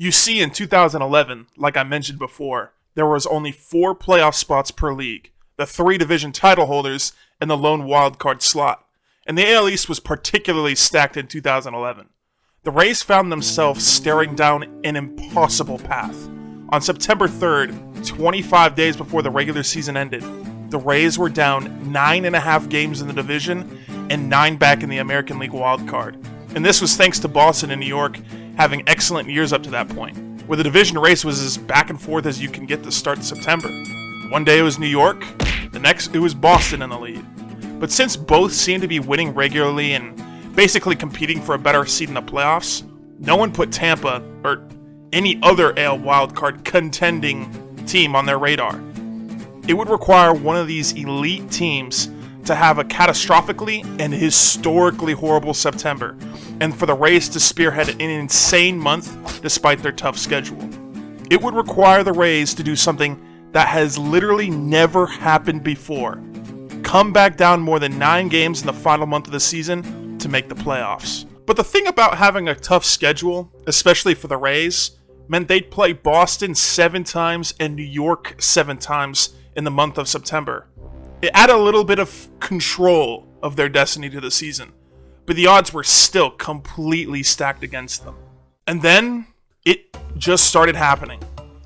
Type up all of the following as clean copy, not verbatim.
You see, in 2011, like I mentioned before, there was only 4 playoff spots per league, the 3 division title holders, and the lone wildcard slot. And the AL East was particularly stacked in 2011. The Rays found themselves staring down an impossible path. On September 3rd, 25 days before the regular season ended, the Rays were down 9.5 games in the division and 9 back in the American League wildcard. And this was thanks to Boston and New York having excellent years up to that point, where the division race was as back and forth as you can get to start September. One day it was New York, the next it was Boston in the lead. But since both seemed to be winning regularly and basically competing for a better seed in the playoffs, no one put Tampa or any other AL wildcard contending team on their radar. It would require one of these elite teams to have a catastrophically and historically horrible September, and for the Rays to spearhead an insane month despite their tough schedule. It would require the Rays to do something that has literally never happened before: come back down more than 9 games in the final month of the season to make the playoffs. But the thing about having a tough schedule, especially for the Rays, meant they'd play Boston 7 times and New York 7 times in the month of September. It added a little bit of control of their destiny to the season, but the odds were still completely stacked against them. And then, it just started happening.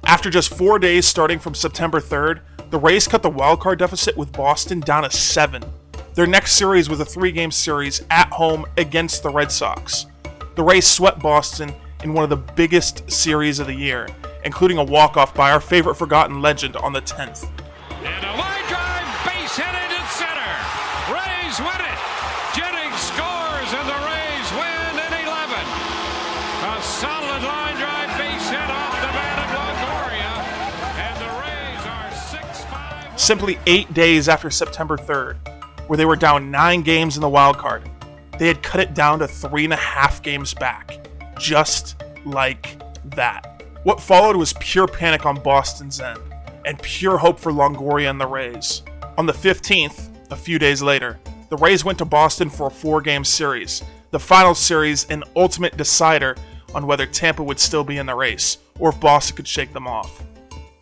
After just 4 days starting from September 3rd, the Rays cut the wildcard deficit with Boston down to 7. Their next series was a 3-game series at home against the Red Sox. The Rays swept Boston in one of the biggest series of the year, including a walk-off by our favorite forgotten legend on the 10th. And a line drive, base hit into center. Rays win it. Jennings scores, and the Rays win in 11. A solid line drive, base hit off the bat of Longoria, and the Rays are 6-5. Simply 8 days after September 3rd, where they were down 9 games in the wild card, they had cut it down to 3.5 games back. Just like that. What followed was pure panic on Boston's end, and pure hope for Longoria and the Rays. On the 15th, a few days later, the Rays went to Boston for a 4-game series, the final series an ultimate decider on whether Tampa would still be in the race, or if Boston could shake them off.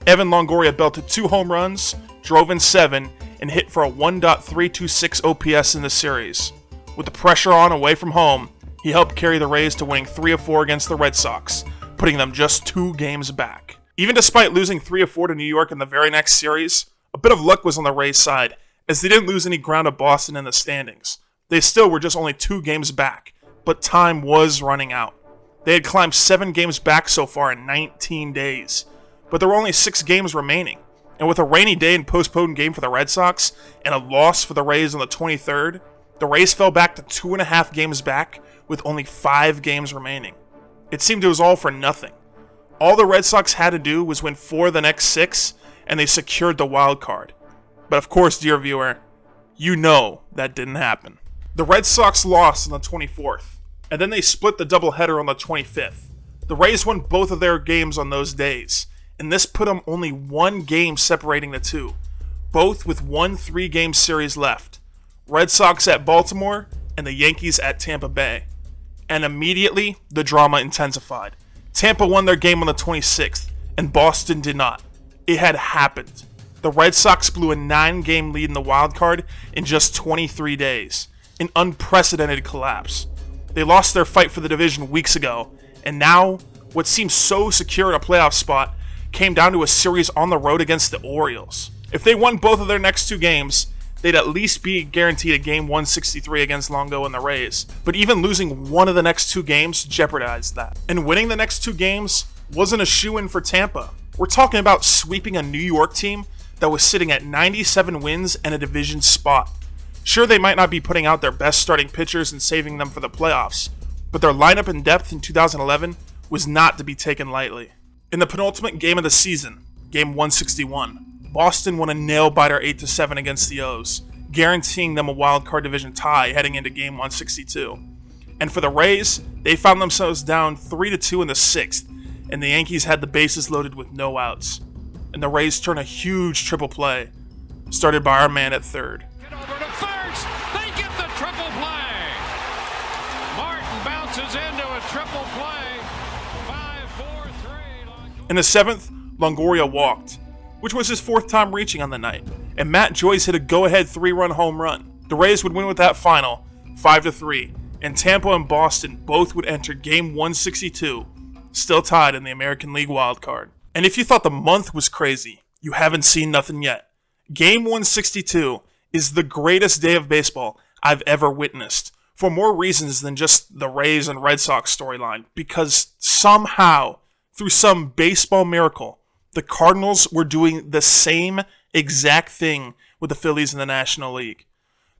Evan Longoria belted 2 home runs, drove in 7, and hit for a 1.326 OPS in the series. With the pressure on away from home, he helped carry the Rays to winning 3 of 4 against the Red Sox, putting them just 2 games back. Even despite losing 3 of 4 to New York in the very next series, a bit of luck was on the Rays' side, as they didn't lose any ground to Boston in the standings. They still were just only 2 games back, but time was running out. They had climbed 7 games back so far in 19 days, but there were only 6 games remaining. And with a rainy day and postponed game for the Red Sox, and a loss for the Rays on the 23rd, the Rays fell back to 2.5 games back with only 5 games remaining. It seemed it was all for nothing. All the Red Sox had to do was win 4 of the next 6, and they secured the wild card. But of course, dear viewer, you know that didn't happen. The Red Sox lost on the 24th, and then they split the doubleheader on the 25th. The Rays won both of their games on those days, and this put them only 1 game separating the two, both with 1 3-game series left. Red Sox at Baltimore and the Yankees at Tampa Bay. And immediately, the drama intensified. Tampa won their game on the 26th, and Boston did not. It had happened. The Red Sox blew a 9-game lead in the wild card in just 23 days. An unprecedented collapse. They lost their fight for the division weeks ago, and now, what seemed so secure in a playoff spot came down to a series on the road against the Orioles. If they won both of their next 2 games, they'd at least be guaranteed a game 163 against Longo and the Rays. But even losing one of the next 2 games jeopardized that. And winning the next 2 games wasn't a shoo-in for Tampa. We're talking about sweeping a New York team that was sitting at 97 wins and a division spot. Sure, they might not be putting out their best starting pitchers and saving them for the playoffs, but their lineup and depth in 2011 was not to be taken lightly. In the penultimate game of the season, game 161, Boston won a nail-biter 8-7 against the O's, guaranteeing them a wild-card division tie heading into game 162. And for the Rays, they found themselves down 3-2 in the 6th, and the Yankees had the bases loaded with no outs. And the Rays turn a huge triple play, started by our man at third. Get over to first. They get the triple play. Martin bounces into a triple play. 5-4-3. In the 7th, Longoria walked, which was his 4th time reaching on the night, and Matt Joyce hit a go-ahead 3-run home run. The Rays would win with that final, 5-3, and Tampa and Boston both would enter Game 162, still tied in the American League wildcard. And if you thought the month was crazy, you haven't seen nothing yet. Game 162 is the greatest day of baseball I've ever witnessed, for more reasons than just the Rays and Red Sox storyline, because somehow, through some baseball miracle, the Cardinals were doing the same exact thing with the Phillies in the National League.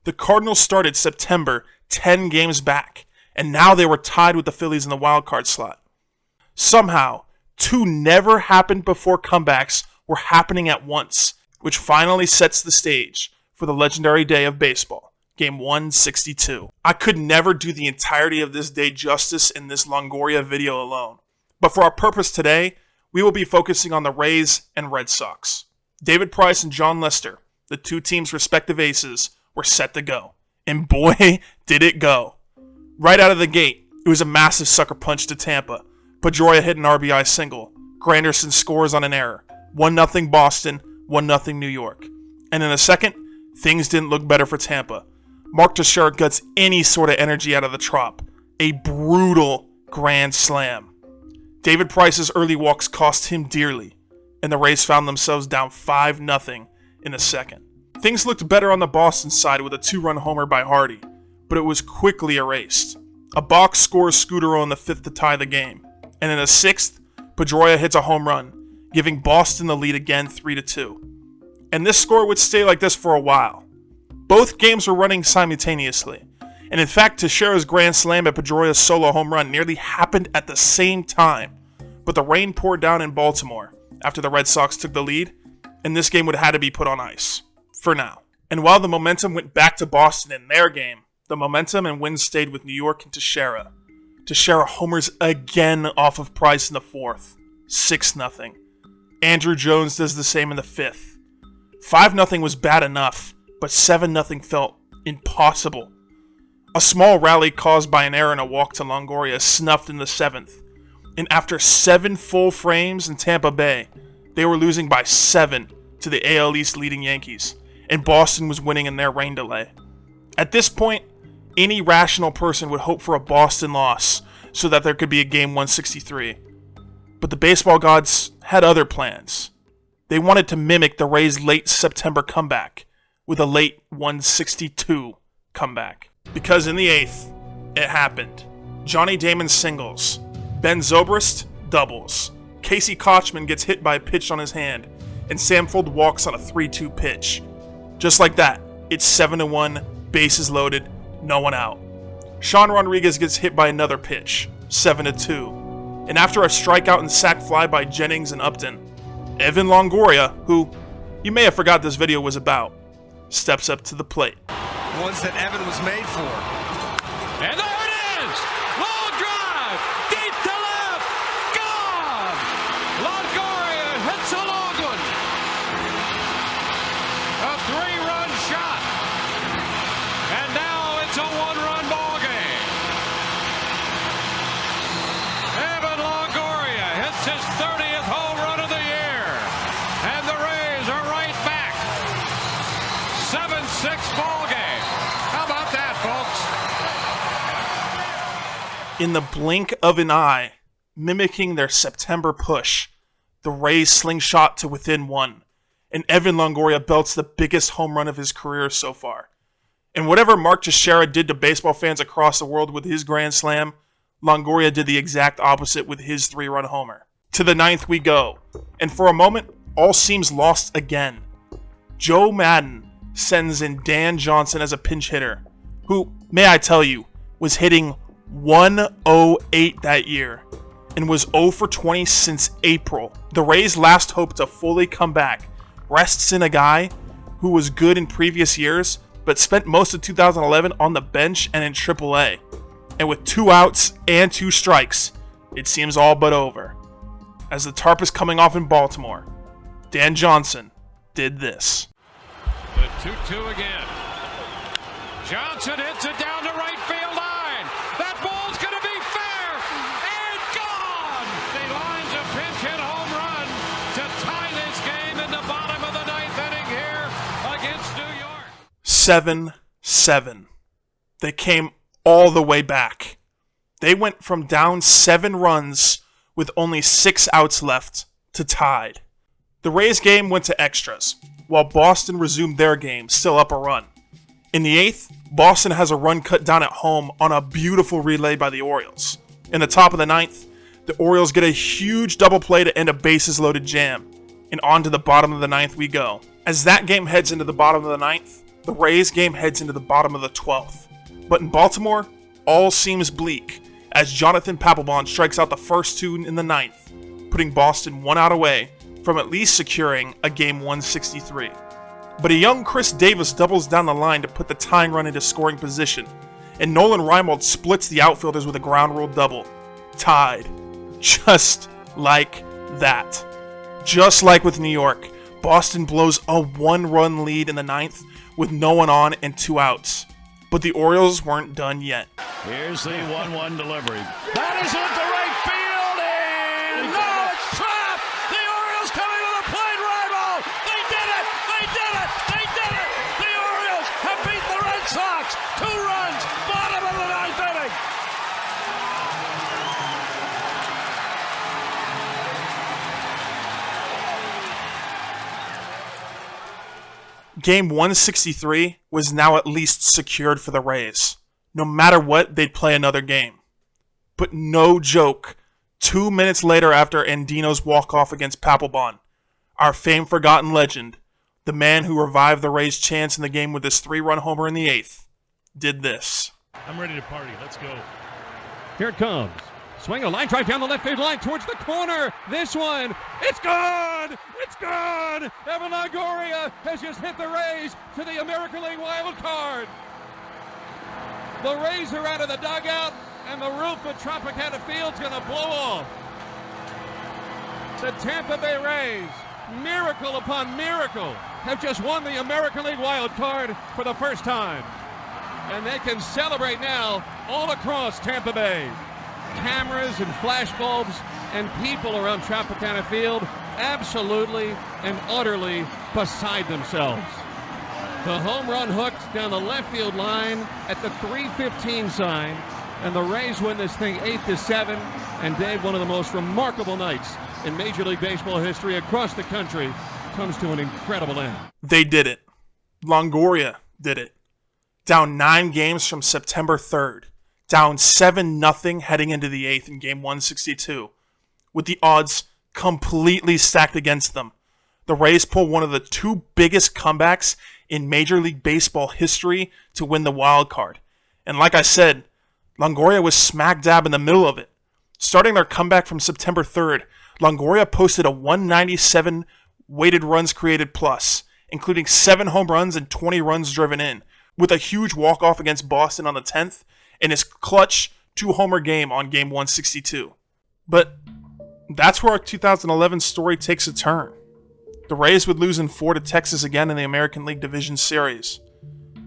The Cardinals started September 10 games back, and now they were tied with the Phillies in the wild card slot. Somehow, 2 never-happened-before comebacks were happening at once, which finally sets the stage for the legendary day of baseball, Game 162. I could never do the entirety of this day justice in this Longoria video alone, but for our purpose today, we will be focusing on the Rays and Red Sox. David Price and John Lester, the 2 teams' respective aces, were set to go. And boy, did it go. Right out of the gate, it was a massive sucker punch to Tampa. Pedroia hit an RBI single. Granderson scores on an error. 1-0 Boston, 1-0 New York. And in the second, things didn't look better for Tampa. Mark Teixeira gets any sort of energy out of the Trop. A brutal grand slam. David Price's early walks cost him dearly, and the Rays found themselves down 5-0 in the second. Things looked better on the Boston side with a 2-run homer by Hardy, but it was quickly erased. A box scores Scudero in the 5th to tie the game, and in the 6th, Pedroia hits a home run, giving Boston the lead again 3-2. And this score would stay like this for a while. Both games were running simultaneously, and in fact, Teixeira's grand slam at Pedroia's solo home run nearly happened at the same time, but the rain poured down in Baltimore after the Red Sox took the lead, and this game would have had to be put on ice. For now. And while the momentum went back to Boston in their game, the momentum and wins stayed with New York and Teixeira. Teixeira homers again off of Price in the 4th, 6-0. Andrew Jones does the same in the 5th. 5-0 was bad enough, but 7-0 felt impossible. A small rally caused by an error and a walk to Longoria snuffed in the 7th. And after 7 full frames in Tampa Bay, they were losing by 7 to the AL East leading Yankees, and Boston was winning in their rain delay. At this point, any rational person would hope for a Boston loss so that there could be a Game 163. But the baseball gods had other plans. They wanted to mimic the Rays' late September comeback with a late 162 comeback. Because in the 8th, it happened. Johnny Damon singles. Ben Zobrist doubles. Casey Kochman gets hit by a pitch on his hand, and Samford walks on a 3-2 pitch. Just like that, it's 7-1, bases loaded, no one out. Sean Rodriguez gets hit by another pitch, 7-2. And after a strikeout and sac fly by Jennings and Upton, Evan Longoria, who you may have forgot this video was about, steps up to the plate. Ones that Evan was made for. And there it is! Long drive! Deep to left! Gone! Longoria hits a long one. A 3-run shot. And now it's a 1-run ball game. Evan Longoria hits his 30th home run of the year. And the Rays are right back. 7-6 ball game. How about that, folks? In the blink of an eye, mimicking their September push, the Rays slingshot to within 1, and Evan Longoria belts the biggest home run of his career so far. And whatever Mark Teixeira did to baseball fans across the world with his grand slam, Longoria did the exact opposite with his 3-run homer. To the 9th we go, and for a moment, all seems lost again. Joe Madden sends in Dan Johnson as a pinch hitter, who, may I tell you, was hitting 108 that year and was 0 for 20 since April. The Rays' last hope to fully come back rests in a guy who was good in previous years but spent most of 2011 on the bench and in AAA. And with 2 outs and 2 strikes, it seems all but over. As the tarp is coming off in Baltimore, Dan Johnson did this. The 2-2 again. Johnson hits it down to right field line. That ball's going to be fair and gone. He lines a pinch hit home run. 7-7. They came all the way back. They went from down 7 runs with only 6 outs left to tied. The Rays game went to extras, while Boston resumed their game, still up a run. In the 8th, Boston has a run cut down at home on a beautiful relay by the Orioles. In the top of the 9th, the Orioles get a huge double play to end a bases-loaded jam. And on to the bottom of the 9th we go. As that game heads into the bottom of the 9th, the Rays game heads into the bottom of the 12th. But in Baltimore, all seems bleak, as Jonathan Papelbon strikes out the first 2 in the 9th, putting Boston 1 out away from at least securing a Game 163. But a young Chris Davis doubles down the line to put the tying run into scoring position, and Nolan Reimold splits the outfielders with a ground rule double. Tied. Just like that. Just like with New York, Boston blows a 1-run lead in the 9th with no one on and 2 outs. But the Orioles weren't done yet. Here's the 1-1 delivery. That is at the right field, and no, it's trapped! The Orioles coming to the plate, rival! They did it! They did it! They did it! The Orioles have beat the Red Sox! 2 runs, bottom of the 9th inning! Game 163 was now at least secured for the Rays. No matter what, they'd play another game. But no joke, 2 minutes later after Andino's walk-off against Papelbon, our fame-forgotten legend, the man who revived the Rays' chance in the game with his 3-run homer in the 8th, did this. I'm ready to party. Let's go. Here it comes. Swing a line drive down the left field line towards the corner. This one, it's gone! It's gone! Evan Longoria has just hit the Rays to the American League wild card. The Rays are out of the dugout, and the roof of Tropicana Field's going to blow off. The Tampa Bay Rays, miracle upon miracle, have just won the American League wild card for the first time. And they can celebrate now all across Tampa Bay. Cameras and flashbulbs and people around Tropicana Field absolutely and utterly beside themselves. The home run hooked down the left field line at the 3:15 sign, and the Rays win this thing 8-7. And Dave, one of the most remarkable nights in Major League Baseball history across the country comes to an incredible end. They did it. Longoria did it. Down 9 games from September 3rd. Down 7-0 heading into the 8th in Game 162. With the odds completely stacked against them, the Rays pull one of the 2 biggest comebacks in Major League Baseball history to win the wild card. And like I said, Longoria was smack dab in the middle of it. Starting their comeback from September 3rd, Longoria posted a 197 weighted runs created plus, including 7 home runs and 20 runs driven in, with a huge walk-off against Boston on the 10th, and his clutch 2-homer game on Game 162. But that's where our 2011 story takes a turn. The Rays would lose in 4 to Texas again in the American League Division Series,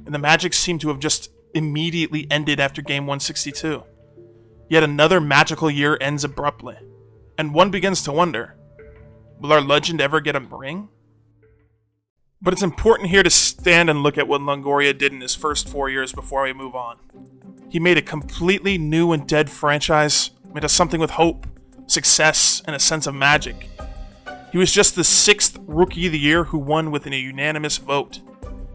and the magic seemed to have just immediately ended after Game 162. Yet another magical year ends abruptly, and one begins to wonder, will our legend ever get a ring? But it's important here to stand and look at what Longoria did in his first 4 years before we move on. He made a completely new and dead franchise into something with hope, success, and a sense of magic. He was just the 6th Rookie of the Year who won with a unanimous vote.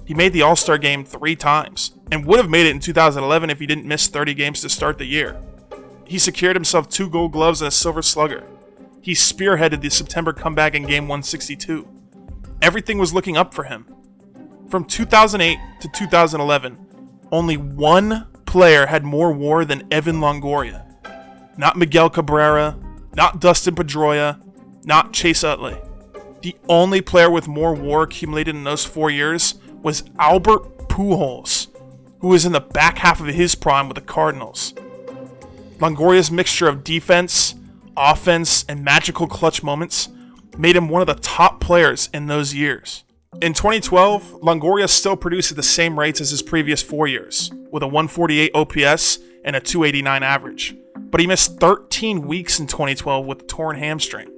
He made the All-Star game 3 times, and would have made it in 2011 if he didn't miss 30 games to start the year. He secured himself 2 Gold Gloves and a Silver Slugger. He spearheaded the September comeback in Game 162. Everything was looking up for him. From 2008 to 2011, only one player had more WAR than Evan Longoria. Not Miguel Cabrera, not Dustin Pedroia, not Chase Utley. The only player with more WAR accumulated in those 4 years was Albert Pujols, who was in the back half of his prime with the Cardinals. Longoria's mixture of defense, offense, and magical clutch moments made him one of the top players in those years. In 2012, Longoria still produced at the same rates as his previous 4 years, with a 148 OPS and a 289 average. But he missed 13 weeks in 2012 with a torn hamstring.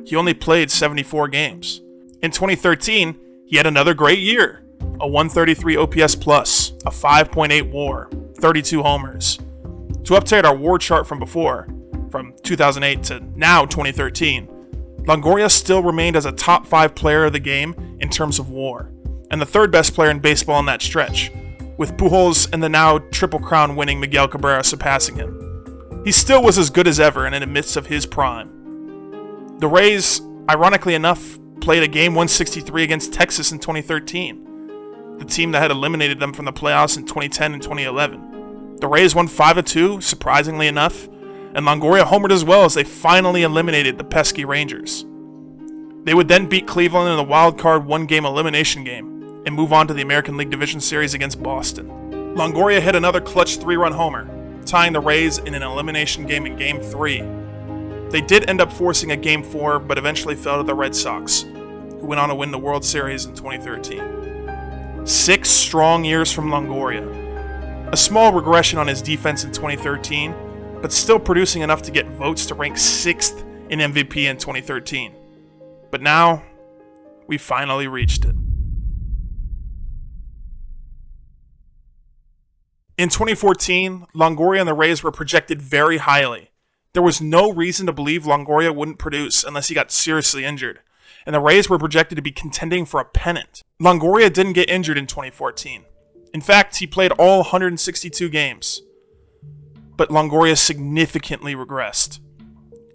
He only played 74 games. In 2013, he had another great year, a 133 OPS plus, a 5.8 WAR, 32 homers. To update our WAR chart from before, from 2008 to now 2013, Longoria still remained as a top 5 player of the game in terms of WAR, and the third best player in baseball in that stretch, with Pujols and the now Triple Crown winning Miguel Cabrera surpassing him. He still was as good as ever and in the midst of his prime. The Rays, ironically enough, played a game 163 against Texas in 2013, the team that had eliminated them from the playoffs in 2010 and 2011. The Rays won 5-2, surprisingly enough, and Longoria homered as well as they finally eliminated the pesky Rangers. They would then beat Cleveland in the wild card one-game elimination game and move on to the American League Division Series against Boston. Longoria hit another clutch 3-run homer, tying the Rays in an elimination game in Game 3. They did end up forcing a Game 4, but eventually fell to the Red Sox, who went on to win the World Series in 2013. 6 strong years from Longoria. A small regression on his defense in 2013, but still producing enough to get votes to rank 6th in MVP in 2013. But now, we finally reached it. In 2014, Longoria and the Rays were projected very highly. There was no reason to believe Longoria wouldn't produce unless he got seriously injured, and the Rays were projected to be contending for a pennant. Longoria didn't get injured in 2014. In fact, he played all 162 games. But Longoria significantly regressed.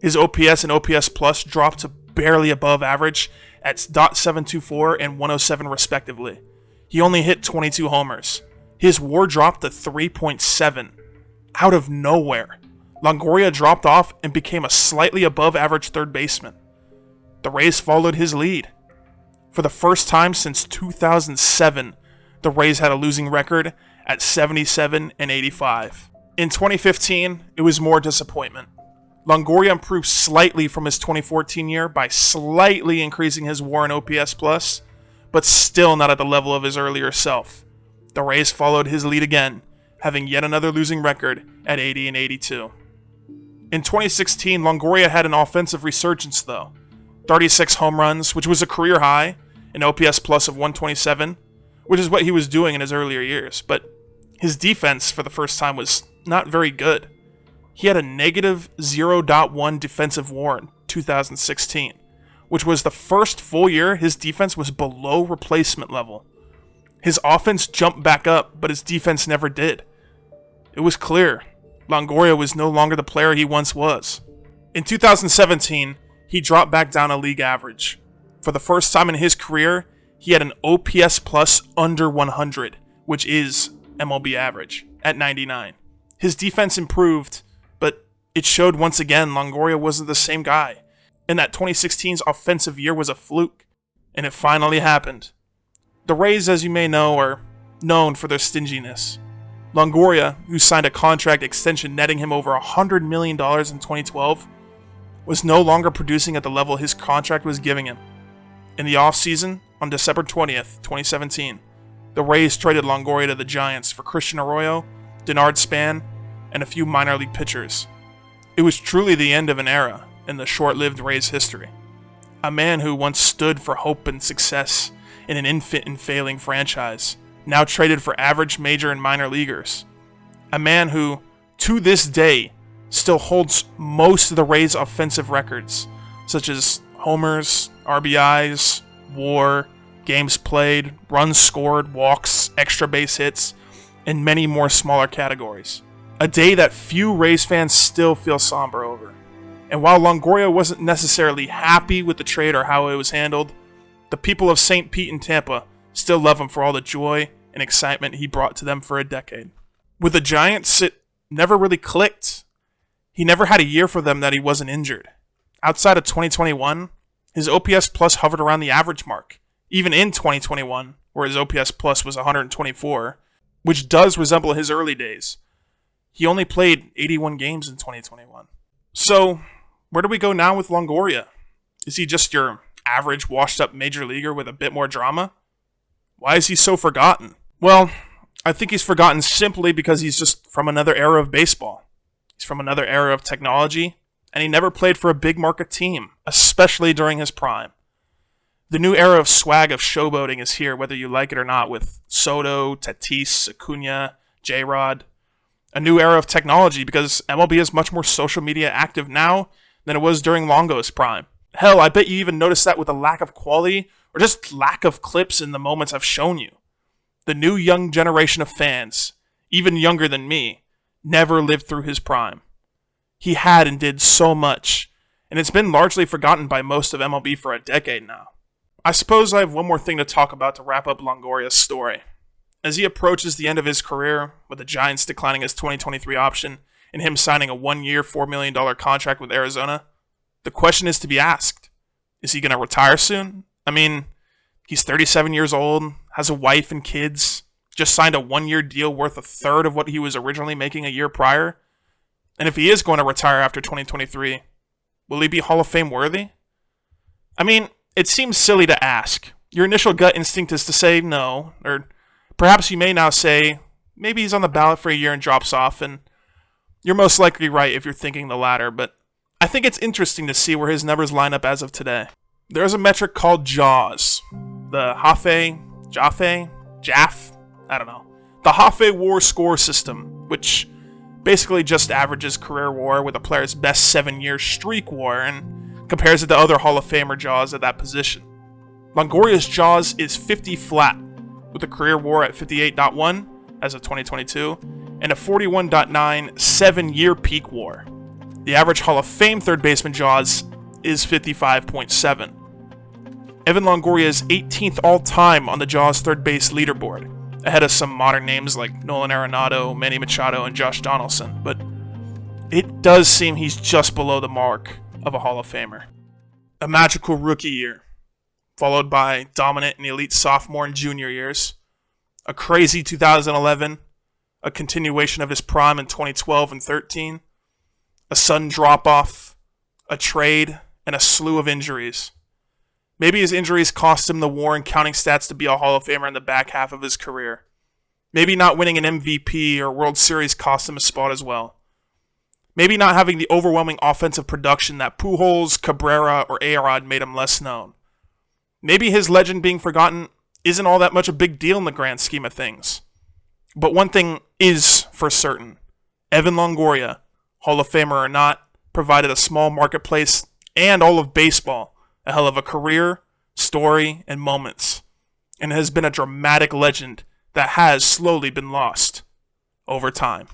His OPS and OPS Plus dropped to barely above average at .724 and 107 respectively. He only hit 22 homers. His WAR dropped to 3.7. Out of nowhere, Longoria dropped off and became a slightly above average third baseman. The Rays followed his lead. For the first time since 2007, the Rays had a losing record at 77 and 85. In 2015, it was more disappointment. Longoria improved slightly from his 2014 year by slightly increasing his WAR and OPS plus, but still not at the level of his earlier self. The Rays followed his lead again, having yet another losing record at 80 and 82. In 2016, Longoria had an offensive resurgence though. 36 home runs, which was a career high, an OPS plus of 127, which is what he was doing in his earlier years, but his defense for the first time was not very good. He had a negative 0.1 defensive WAR in 2016, which was the first full year his defense was below replacement level. His offense jumped back up, but his defense never did. It was clear Longoria was no longer the player he once was. In 2017, he dropped back down a league average. For the first time in his career, he had an OPS plus under 100, which is MLB average, at 99. His defense improved, but it showed once again Longoria wasn't the same guy, and that 2016's offensive year was a fluke, and it finally happened. The Rays, as you may know, are known for their stinginess. Longoria, who signed a contract extension netting him over $100 million in 2012, was no longer producing at the level his contract was giving him. In the offseason, on December 20th, 2017, the Rays traded Longoria to the Giants for Christian Arroyo, Denard Span, and a few minor league pitchers. It was truly the end of an era in the short-lived Rays history. A man who once stood for hope and success in an infant and failing franchise, now traded for average major and minor leaguers. A man who, to this day, still holds most of the Rays' offensive records, such as homers, RBIs, WAR, games played, runs scored, walks, extra base hits, and many more smaller categories. A day that few Rays fans still feel somber over. And while Longoria wasn't necessarily happy with the trade or how it was handled, the people of St. Pete and Tampa still love him for all the joy and excitement he brought to them for a decade. With the Giants, it never really clicked. He never had a year for them that he wasn't injured. Outside of 2021, his OPS plus hovered around the average mark, even in 2021, where his OPS plus was 124, which does resemble his early days. He only played 81 games in 2021. So, where do we go now with Longoria? Is he just your average, washed-up major leaguer with a bit more drama? Why is he so forgotten? Well, I think he's forgotten simply because he's just from another era of baseball. He's from another era of technology, and he never played for a big market team, especially during his prime. The new era of swag of showboating is here, whether you like it or not, with Soto, Tatis, Acuna, J-Rod. A new era of technology because MLB is much more social media active now than it was during Longo's prime. Hell, I bet you even noticed that with the lack of quality or just lack of clips in the moments I've shown you. The new young generation of fans, even younger than me, never lived through his prime. He had and did so much, and it's been largely forgotten by most of MLB for a decade now. I suppose I have one more thing to talk about to wrap up Longoria's story. As he approaches the end of his career, with the Giants declining his 2023 option and him signing a 1-year, $4 million contract with Arizona, the question is to be asked. Is he going to retire soon? I mean, he's 37 years old, has a wife and kids, just signed a 1-year deal worth a third of what he was originally making a year prior. And if he is going to retire after 2023, will he be Hall of Fame worthy? I mean, it seems silly to ask. Your initial gut instinct is to say no, or perhaps you may now say, maybe he's on the ballot for a year and drops off, and you're most likely right if you're thinking the latter, but I think it's interesting to see where his numbers line up as of today. There is a metric called JAWS, the Jaff, I don't know. The Hafe WAR score system, which basically just averages career WAR with a player's best 7-year streak WAR and compares it to other Hall of Famer JAWS at that position. Longoria's JAWS is 50 flat, with a career WAR at 58.1 as of 2022, and a 41.9 7-year peak WAR. The average Hall of Fame third baseman JAWS is 55.7. Evan Longoria is 18th all-time on the JAWS third base leaderboard, ahead of some modern names like Nolan Arenado, Manny Machado, and Josh Donaldson, but it does seem he's just below the mark of a Hall of Famer. A magical rookie year, followed by dominant and elite sophomore and junior years, a crazy 2011, a continuation of his prime in 2012 and 13, a sudden drop-off, a trade, and a slew of injuries. Maybe his injuries cost him the WAR and counting stats to be a Hall of Famer in the back half of his career. Maybe not winning an MVP or World Series cost him a spot as well. Maybe not having the overwhelming offensive production that Pujols, Cabrera, or A-Rod made him less known. Maybe his legend being forgotten isn't all that much a big deal in the grand scheme of things. But one thing is for certain. Evan Longoria, Hall of Famer or not, provided a small marketplace and all of baseball a hell of a career, story, and moments, and has been a dramatic legend that has slowly been lost over time.